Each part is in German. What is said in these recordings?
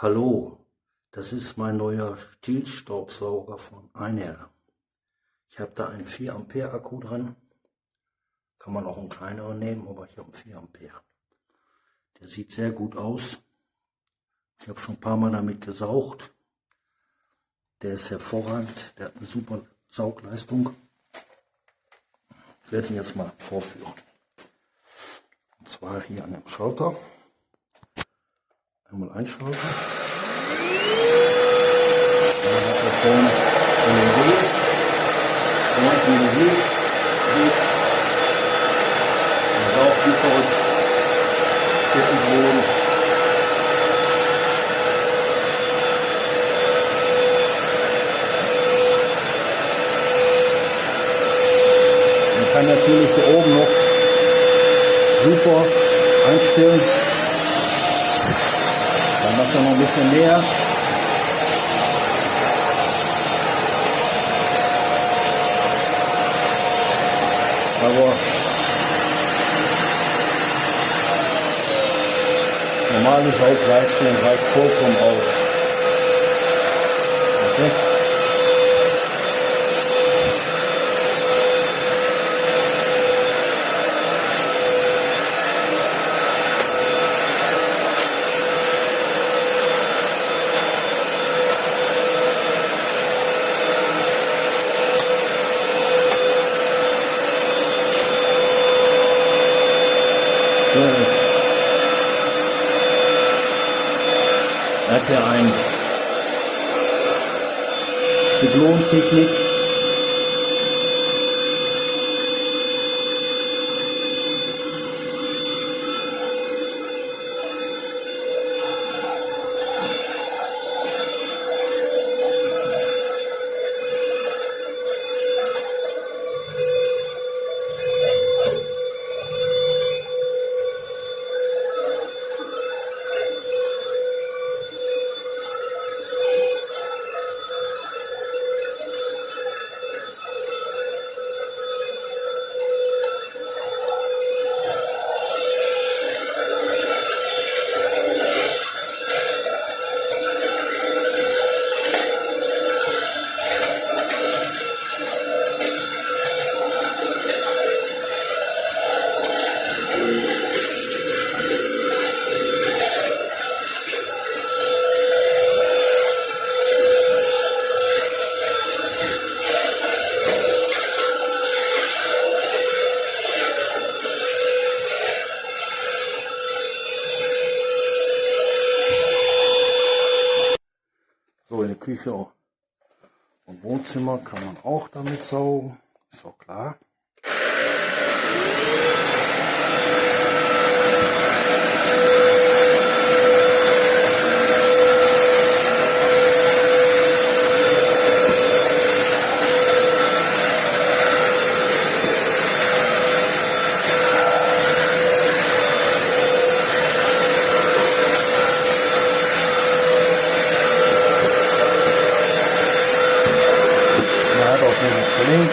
Hallo, das ist mein neuer Stielstaubsauger von Einer. Ich habe da einen 4 Ampere Akku dran. Kann man auch einen kleineren nehmen, aber ich habe einen 4 Ampere. Der sieht sehr gut aus. Ich habe schon ein paar Mal damit gesaugt. Der ist hervorragend. Der hat eine super Saugleistung. Ich werde ihn jetzt mal vorführen. Und zwar hier an dem Schalter. Einmal einschalten. Dann hat er vorne LED. Und wie du siehst, der saugt wie verrückt. Kettenboden. Man kann natürlich hier oben noch super einstellen. Dann macht er noch ein bisschen mehr. Aber normale Saugleistung reicht vollkommen aus. Okay. Er hat ja eine Zyklontechnik. So, in der Küche und Wohnzimmer kann man auch damit saugen, ist auch klar.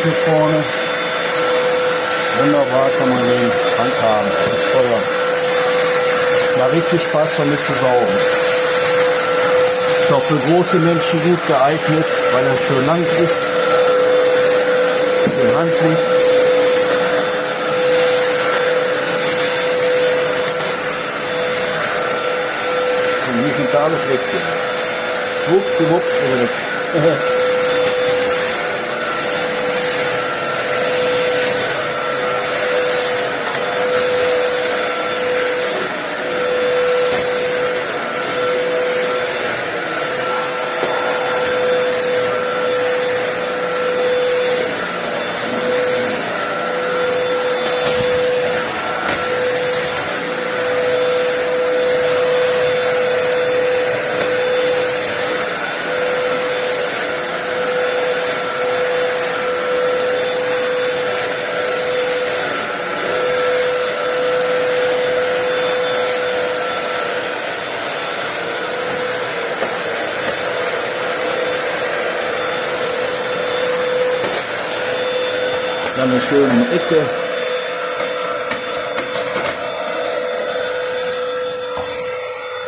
Hier vorne. Wunderbar, kann man den handhaben und steuern. Macht richtig Spaß damit zu saugen. Ist auch für große Menschen gut geeignet, weil er schön lang ist. Schön handlich. Und hier kommt alles weg. Schwuppdiwupp, ist weg. Dann eine schöne Ecke.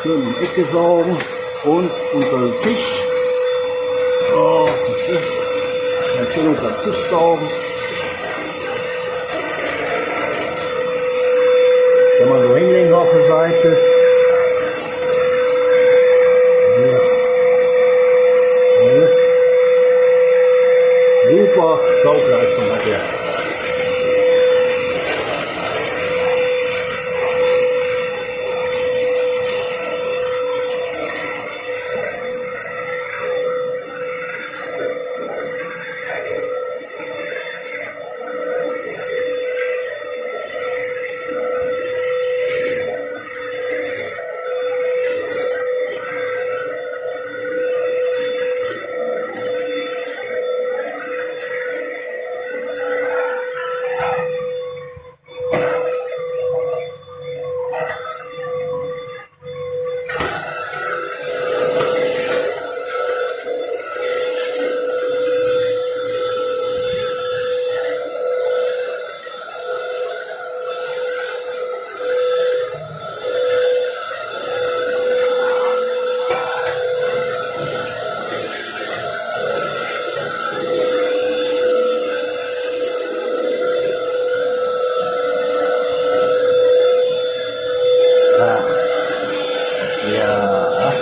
Schön in die Ecke saugen. und unter den Tisch. So, das ist schön unter den Tisch saugen. Kann man so hinlegen auf der Seite. Super Saugleistung hat er. Ja.